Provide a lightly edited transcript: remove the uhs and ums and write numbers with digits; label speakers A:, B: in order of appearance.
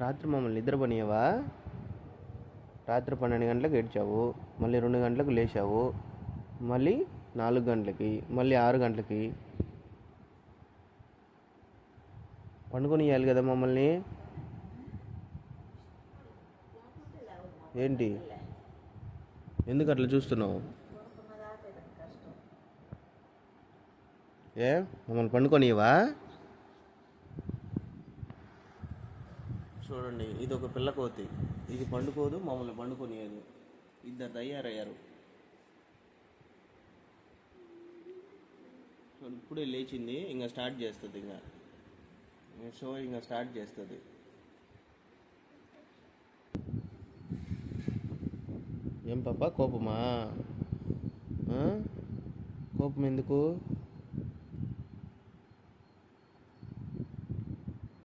A: రాత్రి మమ్మల్ని నిద్రపోనియవా? రాత్రి 12 గంటలకు ఏడ్చావు, మళ్ళీ 2 గంటలకు లేచావు, మళ్ళీ 4 గంటలకి, మళ్ళీ 6 గంటలకి పండుకొనియాలి కదా మమ్మల్ని. ఏంటి, ఎందుకు అట్లా చూస్తున్నావు? మమ్మల్ని పండుకొనియవా? చూడండి, ఇది ఒక పిల్ల కోతి, ఇది పండుకోదు, మమ్మల్ని పండుకొనియదు. ఇద్దరు తయారయ్యారు. ఇప్పుడే లేచింది, ఇంకా స్టార్ట్ చేస్తుంది, ఇంకా షో ఇంకా స్టార్ట్ చేస్తుంది. ఏం పాప, కోపమా? కోపం ఎందుకు?